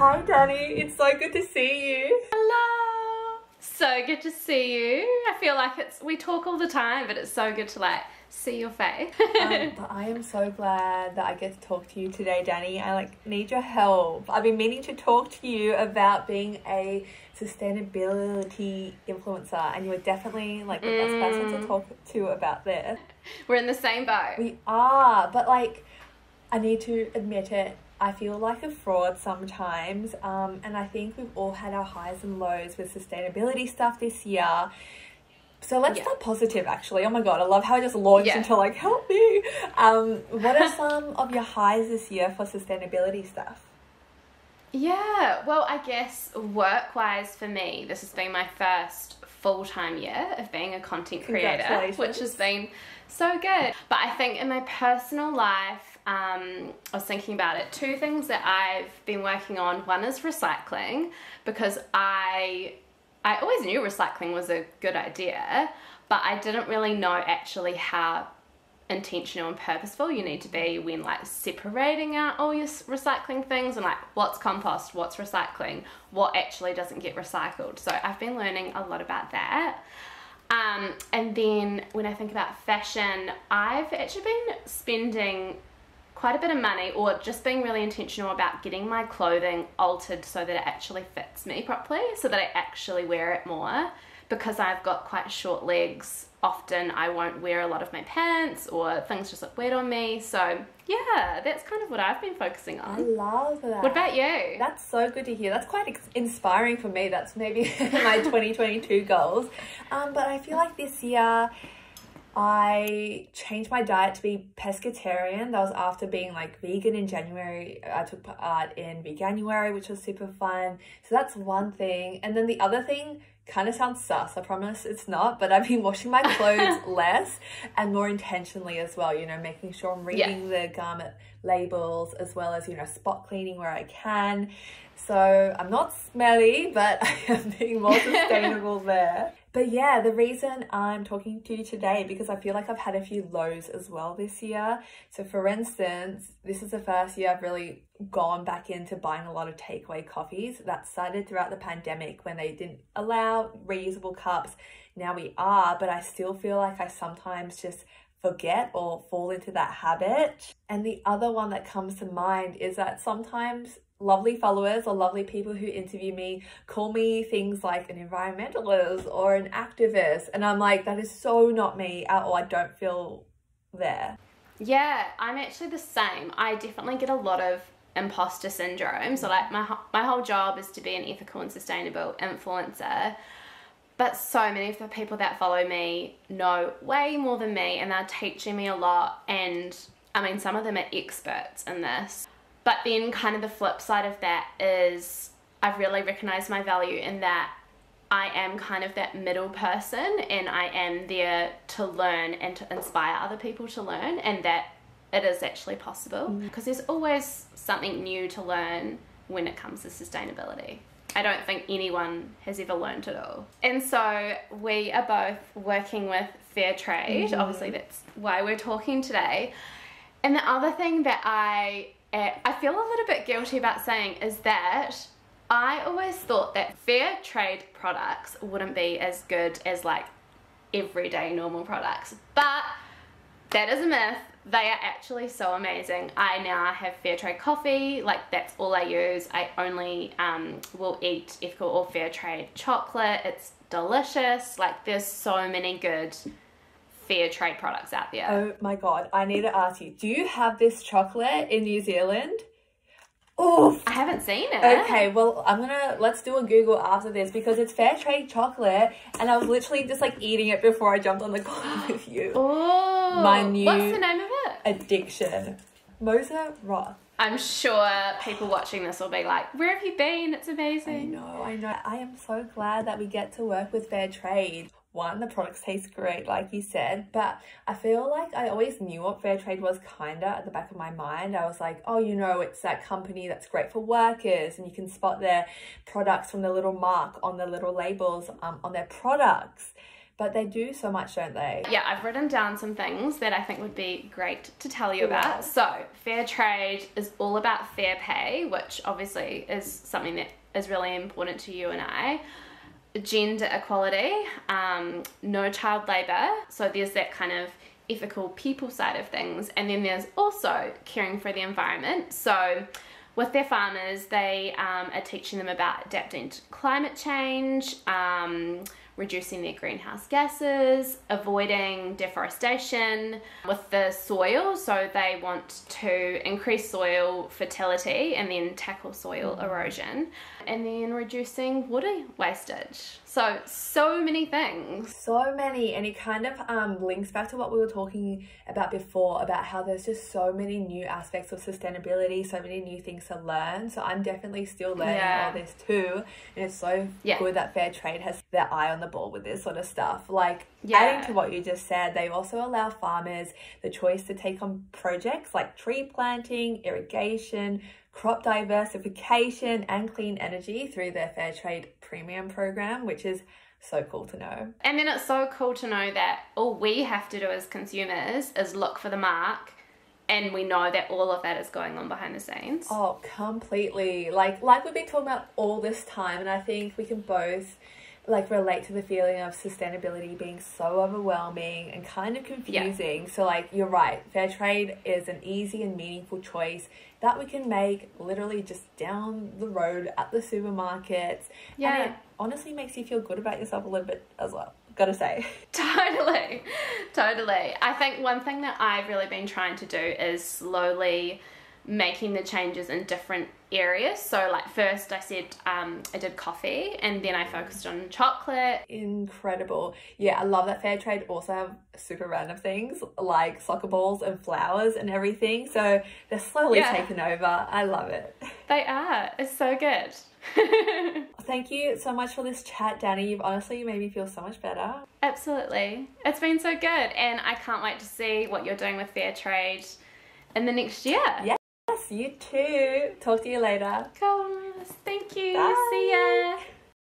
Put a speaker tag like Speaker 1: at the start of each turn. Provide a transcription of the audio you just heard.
Speaker 1: Hi Danni, it's so good to see you.
Speaker 2: Hello. So good to see you. I feel like we talk all the time, but it's so good to like see your face.
Speaker 1: But I am so glad that I get to talk to you today, Danni. I need your help. I've been meaning to talk to you about being a sustainability influencer, and you are definitely the best person to talk to about this.
Speaker 2: We're in the same boat.
Speaker 1: We are, but I need to admit it, I feel like a fraud sometimes, and I think we've all had our highs and lows with sustainability stuff this year. So let's start positive, actually. Oh my god, I love how I just launched into help me. What are some of your highs this year for sustainability stuff?
Speaker 2: Yeah, well, I guess work-wise for me, this has been my first full-time year of being a content creator, which has been so good. But I think in my personal life, I was thinking about it, two things that I've been working on. One is recycling, because I always knew recycling was a good idea, but I didn't really know actually how intentional and purposeful you need to be when separating out all your recycling things and what's compost, what's recycling, what actually doesn't get recycled. So I've been learning a lot about that. And then when I think about fashion, I've actually been spending quite a bit of money, or just being really intentional about getting my clothing altered so that it actually fits me properly, so that I actually wear it more. Because I've got quite short legs, often I won't wear a lot of my pants, or things just look weird on me. So yeah, that's kind of what I've been focusing on.
Speaker 1: I love that.
Speaker 2: What about you?
Speaker 1: That's so good to hear. That's quite inspiring for me. That's maybe my 2022 goals. But I feel like this year I changed my diet to be pescatarian. That was after being vegan in January. I took part in Veganuary, which was super fun. So that's one thing. And then the other thing kind of sounds sus, I promise it's not, but I've been washing my clothes less and more intentionally as well, making sure I'm reading the garment labels, as well as, spot cleaning where I can. So I'm not smelly, but I am being more sustainable there. But yeah, the reason I'm talking to you today, because I feel like I've had a few lows as well this year. So for instance, this is the first year I've really gone back into buying a lot of takeaway coffees. That started throughout the pandemic when they didn't allow reusable cups. Now we are, but I still feel like I sometimes just forget or fall into that habit. And the other one that comes to mind is that sometimes lovely followers or lovely people who interview me call me things like an environmentalist or an activist, and I'm like, that is so not me at all. I don't feel there.
Speaker 2: Yeah, I'm actually the same. I definitely get a lot of imposter syndrome. So my whole job is to be an ethical and sustainable influencer, but so many of the people that follow me know way more than me, and they're teaching me a lot, and I mean, some of them are experts in this. But then kind of the flip side of that is I've really recognized my value in that I am kind of that middle person, and I am there to learn and to inspire other people to learn, and that it is actually possible, because there's always something new to learn when it comes to sustainability. I don't think anyone has ever learned it all. And so we are both working with fair trade. Obviously that's why we're talking today. And the other thing that I feel a little bit guilty about saying is that I always thought that fair trade products wouldn't be as good as everyday normal products, but that is a myth. They are actually so amazing. I now have fair trade coffee, that's all I use. I only will eat ethical or fair trade chocolate. It's delicious. There's so many good fair trade products out there.
Speaker 1: Oh my god, I need to ask you, do you have this chocolate in New Zealand? Oh,
Speaker 2: I haven't seen it.
Speaker 1: Okay, well, let's do a Google after this, because it's fair trade chocolate, and I was literally just eating it before I jumped on the call with you.
Speaker 2: Oh,
Speaker 1: my new
Speaker 2: what's the name of it?
Speaker 1: Addiction. Mosa Roth.
Speaker 2: I'm sure people watching this will be like, where have you been? It's amazing.
Speaker 1: I know. I am so glad that we get to work with fair trade. One, the products taste great, like you said, but I feel like I always knew what fair trade was kinda at the back of my mind. I was like, oh, it's that company that's great for workers, and you can spot their products from the little mark on the little labels on their products. but they do so much, don't they?
Speaker 2: Yeah, I've written down some things that I think would be great to tell you about. So, fair trade is all about fair pay, which obviously is something that is really important to you and I. Gender equality, no child labour. So there's that kind of ethical people side of things. And then there's also caring for the environment. So with their farmers, they are teaching them about adapting to climate change, reducing their greenhouse gases, avoiding deforestation with the soil. So they want to increase soil fertility and then tackle soil erosion, and then reducing water wastage. So many things.
Speaker 1: So many, and it kind of links back to what we were talking about before, about how there's just so many new aspects of sustainability, so many new things to learn. So I'm definitely still learning all this too, and it's so good that fair trade has their eye on the ball with this sort of stuff. Like, adding to what you just said, they also allow farmers the choice to take on projects like tree planting, irrigation, crop diversification, and clean energy through their fair trade premium program, which is so cool to know.
Speaker 2: And then it's so cool to know that all we have to do as consumers is look for the mark, and we know that all of that is going on behind the scenes.
Speaker 1: Oh, completely. Like we've been talking about all this time, and I think we can both like relate to the feeling of sustainability being so overwhelming and kind of confusing. So like, you're right, fair trade is an easy and meaningful choice that we can make literally just down the road at the supermarkets. And it honestly makes you feel good about yourself a little bit as well, gotta say.
Speaker 2: Totally. I think one thing that I've really been trying to do is slowly making the changes in different areas. So like, first I said I did coffee, and then I focused on chocolate.
Speaker 1: Incredible. Yeah, I love that fair trade also have super random things like soccer balls and flowers and everything. So they're slowly taking over. I love it.
Speaker 2: They are. It's so good.
Speaker 1: Thank you so much for this chat, Danni. You've honestly made me feel so much better.
Speaker 2: Absolutely. It's been so good, and I can't wait to see what you're doing with fair trade in the next year.
Speaker 1: Yes, you too. Talk to you later.
Speaker 2: Cool. Thank you.
Speaker 1: Bye.
Speaker 2: See ya.